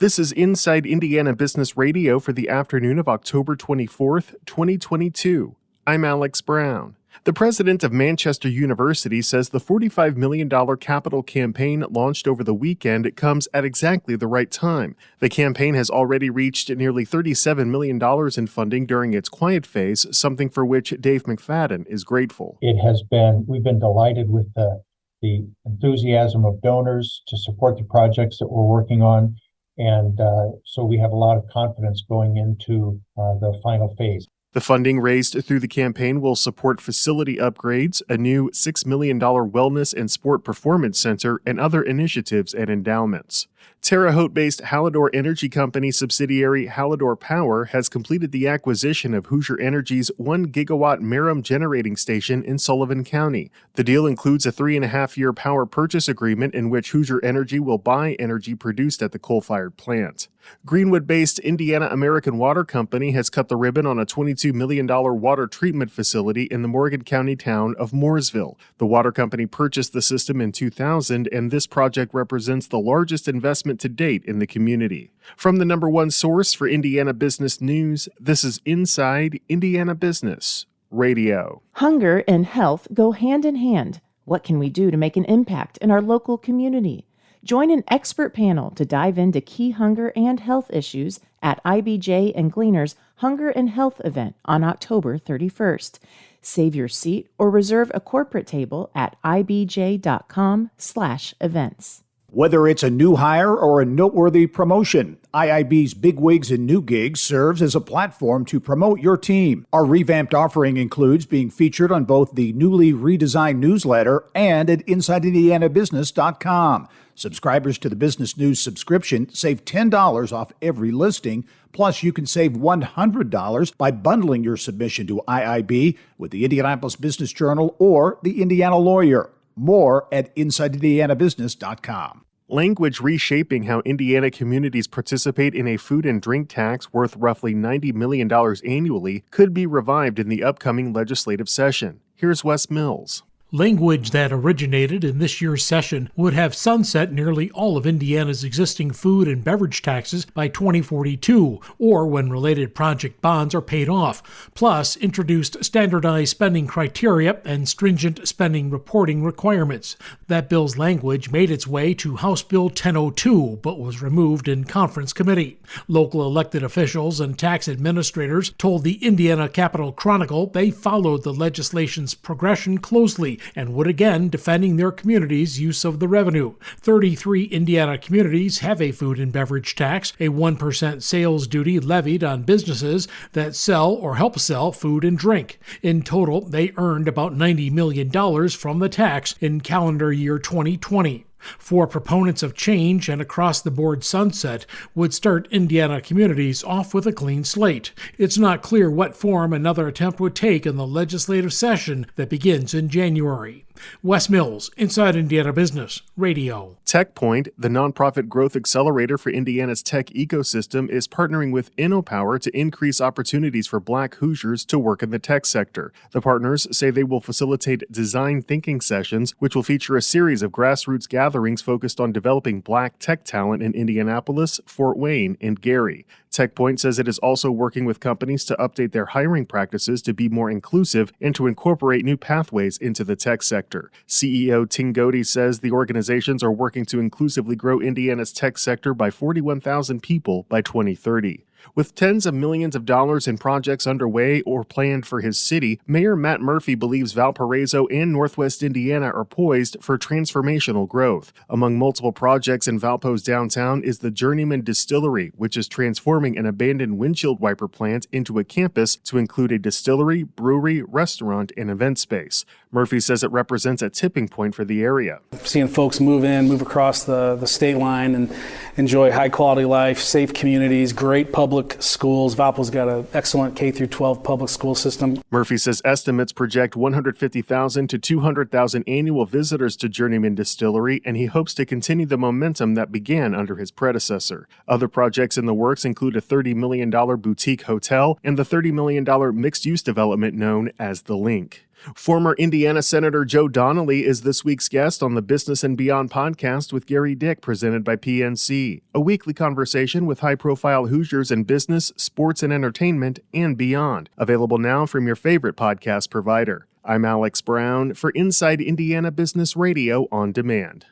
This is Inside Indiana Business Radio for the afternoon of October 24th, 2022. I'm Alex Brown. The president of Manchester University says the $45 million capital campaign launched over the weekend comes at exactly the right time. The campaign has already reached nearly $37 million in funding during its quiet phase, something for which Dave McFadden is grateful. We've been delighted with the enthusiasm of donors to support the projects that we're working on. And so we have a lot of confidence going into the final phase. The funding raised through the campaign will support facility upgrades, a new $6 million wellness and sport performance center, and other initiatives and endowments. Terre Haute-based Hallador Energy Company subsidiary Hallador Power has completed the acquisition of Hoosier Energy's 1-gigawatt Merom generating station in Sullivan County. The deal includes a 3.5-year power purchase agreement in which Hoosier Energy will buy energy produced at the coal-fired plant. Greenwood-based Indiana American Water Company has cut the ribbon on a $22 million water treatment facility in the Morgan County town of Mooresville. The water company purchased the system in 2000, and this project represents the largest investment to date in the community. From the number one source for Indiana business news, this is Inside Indiana Business Radio. Hunger and health go hand in hand. What can we do to make an impact in our local community? Join an expert panel to dive into key hunger and health issues at IBJ and Gleaner's Hunger and Health event on October 31st. Save your seat or reserve a corporate table at ibj.com/events. Whether it's a new hire or a noteworthy promotion, IIB's Big Wigs and New Gigs serves as a platform to promote your team. Our revamped offering includes being featured on both the newly redesigned newsletter and at InsideIndianaBusiness.com. Subscribers to the Business News subscription save $10 off every listing. Plus, you can save $100 by bundling your submission to IIB with the Indianapolis Business Journal or the Indiana Lawyer. More at InsideIndianaBusiness.com. Language reshaping how Indiana communities participate in a food and drink tax worth roughly $90 million annually could be revived in the upcoming legislative session. Here's Wes Mills. Language that originated in this year's session would have sunset nearly all of Indiana's existing food and beverage taxes by 2042, or when related project bonds are paid off, plus introduced standardized spending criteria and stringent spending reporting requirements. That bill's language made its way to House Bill 1002, but was removed in conference committee. Local elected officials and tax administrators told the Indiana Capitol Chronicle they followed the legislation's progression closely and would again defending their community's use of the revenue. 33 Indiana communities have a food and beverage tax, a 1% sales duty levied on businesses that sell or help sell food and drink. In total, they earned about $90 million from the tax in calendar year 2020. For proponents of change and across-the-board sunset would start Indiana communities off with a clean slate. It's not clear what form another attempt would take in the legislative session that begins in January. Wes Mills, Inside Indiana Business Radio. TechPoint, the nonprofit growth accelerator for Indiana's tech ecosystem, is partnering with InnoPower to increase opportunities for Black Hoosiers to work in the tech sector. The partners say they will facilitate design thinking sessions, which will feature a series of grassroots gatherings focused on developing Black tech talent in Indianapolis, Fort Wayne, and Gary. TechPoint says it is also working with companies to update their hiring practices to be more inclusive and to incorporate new pathways into the tech sector. CEO Ting Gody says the organizations are working to inclusively grow Indiana's tech sector by 41,000 people by 2030. With tens of millions of dollars in projects underway or planned for his city, Mayor Matt Murphy believes Valparaiso and Northwest Indiana are poised for transformational growth. Among multiple projects in Valpo's downtown is the Journeyman Distillery, which is transforming an abandoned windshield wiper plant into a campus to include a distillery, brewery, restaurant, and event space. Murphy says it represents a tipping point for the area. Seeing folks move across the state line and enjoy high-quality life, safe communities, great public schools. Valpo's got an excellent K-12 public school system. Murphy says estimates project 150,000 to 200,000 annual visitors to Journeyman Distillery, and he hopes to continue the momentum that began under his predecessor. Other projects in the works include a $30 million boutique hotel and the $30 million mixed-use development known as The Link. Former Indiana Senator Joe Donnelly is this week's guest on the Business and Beyond podcast with Gary Dick, presented by PNC, a weekly conversation with high-profile Hoosiers in business, sports, and entertainment, and beyond. Available now from your favorite podcast provider. I'm Alex Brown for Inside Indiana Business Radio on Demand.